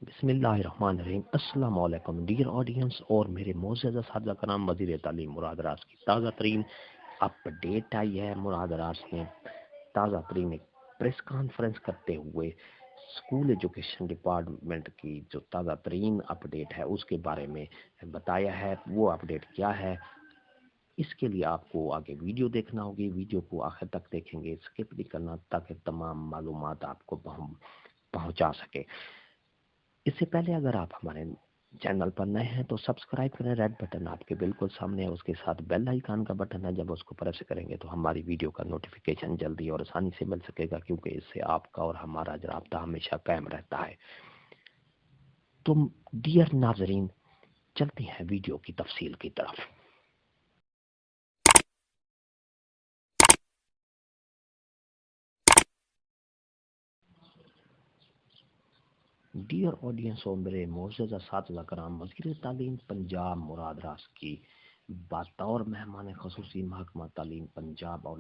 बिस्मिल्लाहिर्रहमानिर्रहीम। अस्सलाम वालेकुम डियर ऑडियंस और मेरे मोअज़्ज़ज़ साथिया का नाम वज़ीर तालीम मुराद रास की ताज़ा तरीन अपडेट आई है। मुराद रास ने ताज़ा तरीन एक प्रेस कॉन्फ्रेंस करते हुए स्कूल एजुकेशन डिपार्टमेंट की जो ताज़ा तरीन अपडेट है उसके बारे में बताया है। वो अपडेट क्या है, इसके लिए आपको आगे वीडियो देखना होगी। वीडियो को आखिर तक देखेंगे, स्किप नहीं करना, ताकि तमाम मालूमात आपको पहुंचा सके। इससे पहले अगर आप हमारे चैनल पर नए हैं तो सब्सक्राइब करें। रेड बटन आपके बिल्कुल सामने है, उसके साथ बेल आइकन का बटन है। जब उसको प्रेस करेंगे तो हमारी वीडियो का नोटिफिकेशन जल्दी और आसानी से मिल सकेगा, क्योंकि इससे आपका और हमारा राब्ता हमेशा कायम रहता है। तो डियर नाजरीन, चलते हैं वीडियो की तफसील की तरफ। डियर ऑडियंस और मेरे मोअज़्ज़ज़ साथिया कराम, वज़ीर तालीम पंजाब मुराद रास की बतौर मेहमान ख़ुसूसी महकमा तालीम पंजाब और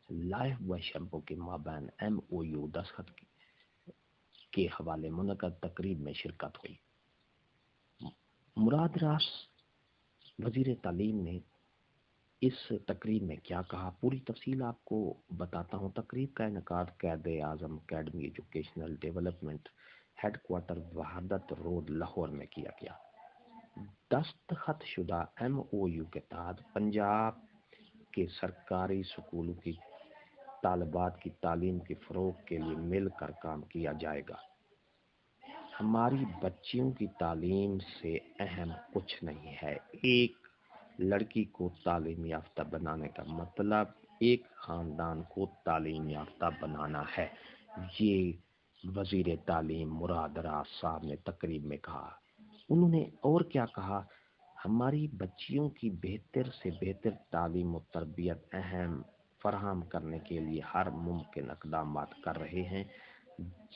लाइफ व शैम्पू के माबैन MOU दस्तखत के हवाले मुनक़द तकरीब में शिरकत हुई। मुराद रास वज़ीर तालीम ने इस तकरीब में क्या कहा, पूरी तफसील आपको बताता हूँ। तकरीब का इनेकाद Quaid-e-Azam academy educational development headquarter Wahdat road Lahore में किया गया। दस्तखत शुदा MOU के तहत पंजाब के सरकारी स्कूलों की तालिबात की तालीम के फ़रोग़ के लिए मिलकर काम किया जाएगा। हमारी बच्चियों की तालीम से अहम कुछ नहीं है। एक लड़की को तालीम याफ्ता बनाने का मतलब एक ख़ानदान को तालीम याफ्ता बनाना है। ये वज़ीर तालीम मुराद रास साहब ने तकरीब में कहा। उन्होंने और क्या कहा, हमारी बच्चियों की बेहतर से बेहतर तालीम और तरबियत अहम फराहम करने के लिए हर मुमकिन इक़दाम कर रहे हैं।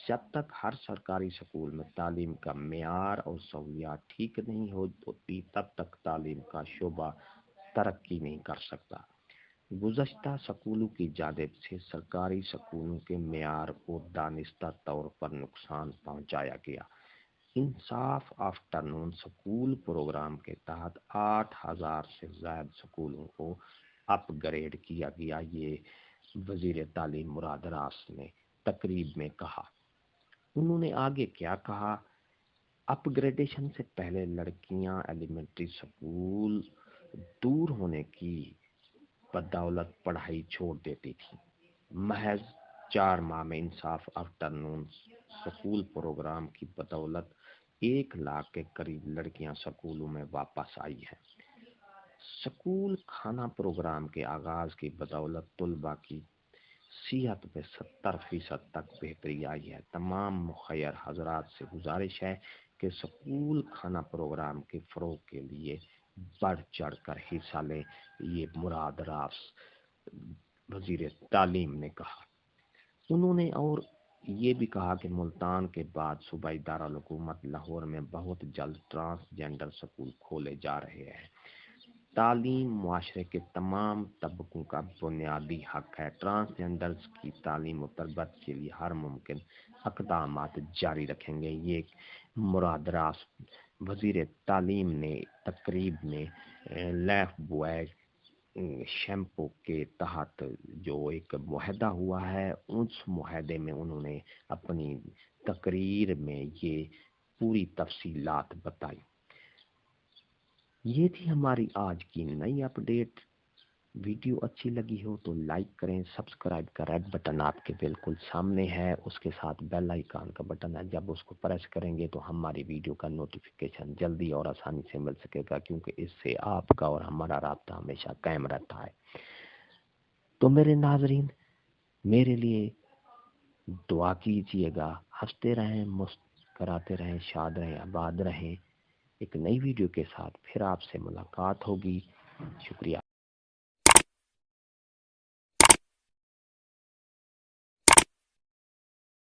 जब तक हर सरकारी स्कूल में तालीम का मेयार और सहूलियात ठीक नहीं होती, तब तक तालीम का शोबा तरक्की नहीं कर सकता। गुज़श्ता स्कूलों की जानिब से सरकारी स्कूलों के मेयार को दानिस्ता तौर पर नुकसान पहुँचाया गया। इंसाफ आफ्टरनून स्कूल प्रोग्राम के तहत 8,000 से ज़ायद स्कूलों को अपग्रेड किया गया। ये वज़ीर तालीम मुराद रास ने तकरीब में कहा। उन्होंने आगे क्या कहा, अपग्रेडेशन से पहले लड़कियां एलिमेंट्री स्कूल दूर होने की बदौलत पढ़ाई छोड़ देती थी। महज 4 माह में इंसाफ आफ्टरनून स्कूल प्रोग्राम की बदौलत 1 लाख के करीब लड़कियां स्कूलों में वापस आई हैं। स्कूल खाना प्रोग्राम के आगाज की बदौलत तलबा की सेहत में 70% तक बेहतरी आई है। तमाम मुखय्यर हजरात से गुजारिश है कि स्कूल खाना प्रोग्राम के फ़रोग़ के लिए बढ़ चढ़ कर हिस्सा लें। ये मुराद रास वज़ीर तालीम ने कहा। उन्होंने और ये भी कहा कि मुल्तान के बाद सूबाई दारुल हुकूमत लाहौर में बहुत जल्द ट्रांसजेंडर स्कूल खोले जा रहे हैं। तालीम मुआशरे के तमाम तबकों का बुनियादी हक है। ट्रांसजेंडर्स की तालीम और तरबियत के लिए हर मुमकिन इक़दामात जारी रखेंगे। ये मुराद रास वज़ीर तालीम ने तकरीब में लाइफ बॉय शैम्पू के तहत जो एक मुआहदा हुआ है, उस मुआहदे में उन्होंने अपनी तकरीर में ये पूरी तफसीलात बताई। ये थी हमारी आज की नई अपडेट। वीडियो अच्छी लगी हो तो लाइक करें। सब्सक्राइब का रेड बटन आपके बिल्कुल सामने है, उसके साथ बेल आइकन का बटन है। जब उसको प्रेस करेंगे तो हमारी वीडियो का नोटिफिकेशन जल्दी और आसानी से मिल सकेगा, क्योंकि इससे आपका और हमारा राब्ता हमेशा कायम रहता है। तो मेरे नाजरीन, मेरे लिए दुआ कीजिएगा। हंसते रहें, मुस्कराते रहें, शाद रहें, आबाद रहें। एक नई वीडियो के साथ फिर आपसे मुलाकात होगी। शुक्रिया।